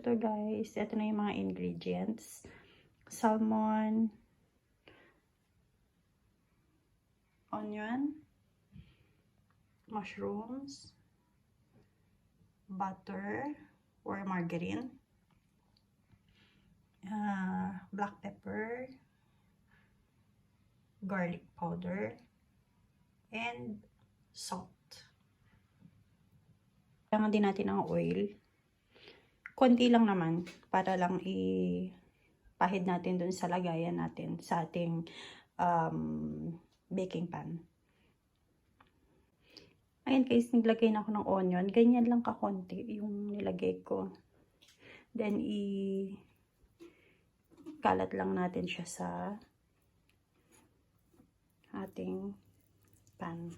ito guys, ito na yung mga ingredients. Salmon, onion, mushrooms, butter or margarine, black pepper, garlic powder, and salt. Kailangan din natin ng oil. Konti lang naman para lang ipahid natin dun sa lagayan natin sa ating baking pan. Ayan guys, naglagay na ako ng onion. Ganyan lang kakonti yung nilagay ko. Then, kalat lang natin siya sa ating pan.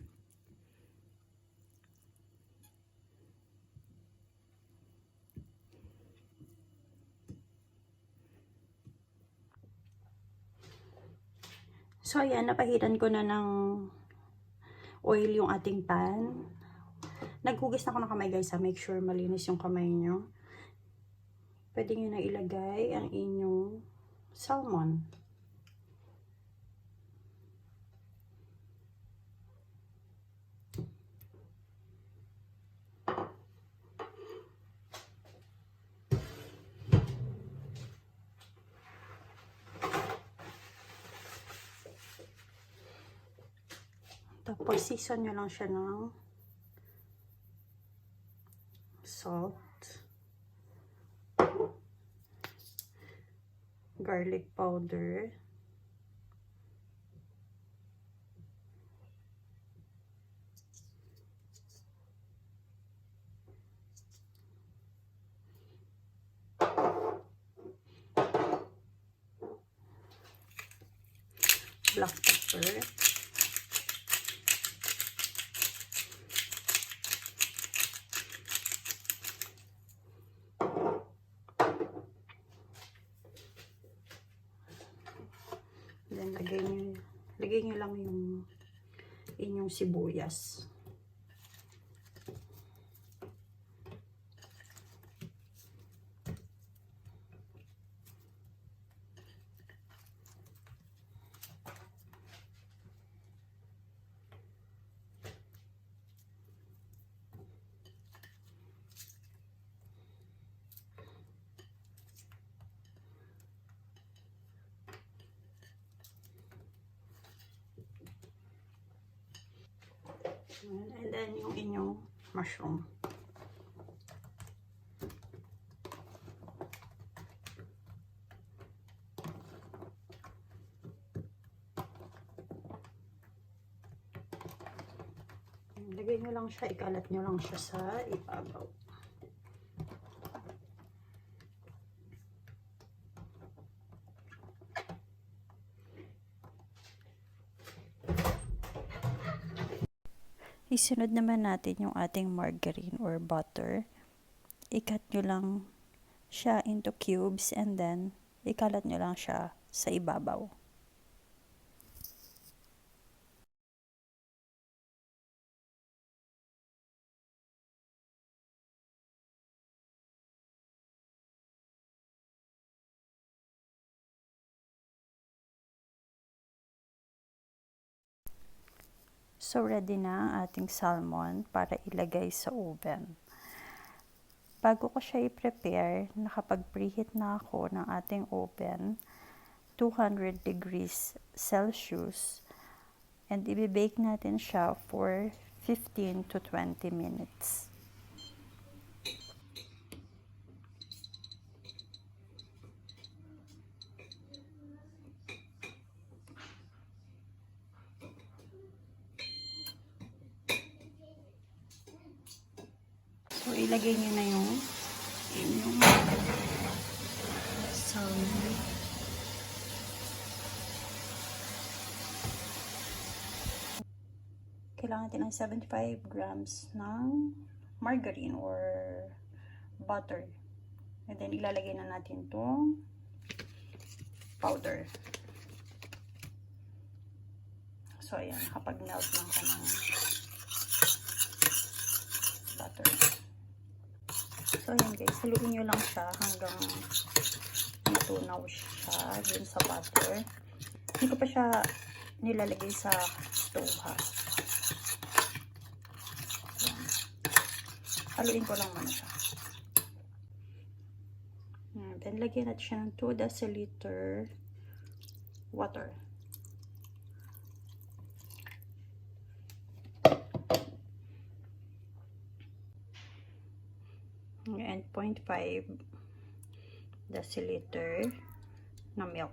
So, ayan, napahiran ko na ng oil yung ating pan. Naghugas na ako ng kamay guys, make sure malinis yung kamay nyo. Pwede nyo na ilagay ang inyong salmon. Tapos, season nyo lang siya ng salt, garlic powder, black pepper, then lagay nyo lang yung inyong sibuyas. And then yung inyong mushroom. Lagay nyo lang siya, ikalat nyo lang siya sa ibabaw. Isunod naman natin yung ating margarine or butter. I-cut nyo lang siya into cubes and then ikalat nyo lang siya sa ibabaw. So, ready na ang ating salmon para ilagay sa oven. Bago ko siya i-prepare, nakapag-preheat na ako ng ating oven, 200 degrees Celsius, and i-bake natin siya for 15 to 20 minutes. So, ilagay nyo na yung salmon. Kailangan natin ng 75 grams ng margarine or butter. And then, ilalagay na natin itong powder. So, ayan. Kapag melt lang ka ng butter. So, So, ayan guys, haluin nyo lang siya hanggang matunaw siya dun sa butter. Hindi ko pa siya nilalagay sa stove ha. Ayan. Haluin ko lang muna siya. Then, lagyan natin siya ng 2 deciliter water. And 0.5 deciliter na milk.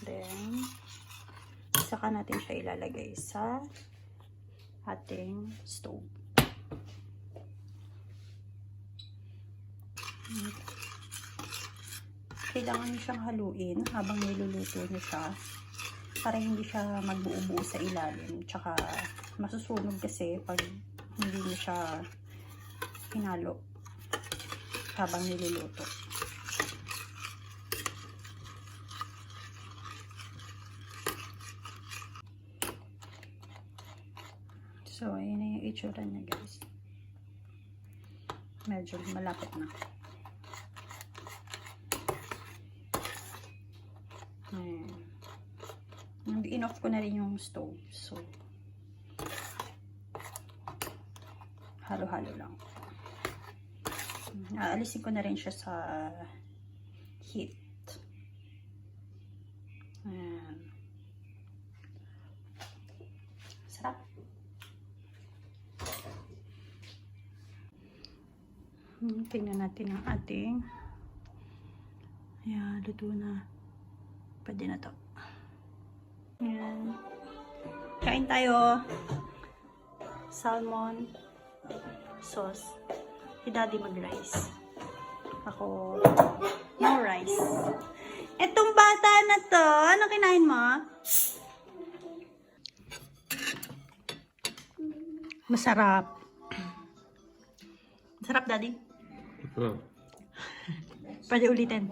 Then, saka natin siya ilalagay sa ating stove. Kailangan nyo siyang haluin habang niluluto nyo siya para hindi siya magbuo-buo sa ilalim. Tsaka masusunog kasi pag hindi nyo siya hinalo habang niluluto. So, ayun na yung itsura niya guys. Medyo malapit na. In-off ko na rin yung stove. So, halo-halo lang. Aalisin ko na rin siya sa heat. Ayan. Sarap. Tingnan natin ang ating. Ayan, luto na. Pwede na to. Ayan. Kain tayo. Salmon sauce. Si Daddy mag-rice. Ako, no rice. Etong bata na to, ano kinain mo? Masarap. Masarap, Daddy? Masarap. Pwede ulitin.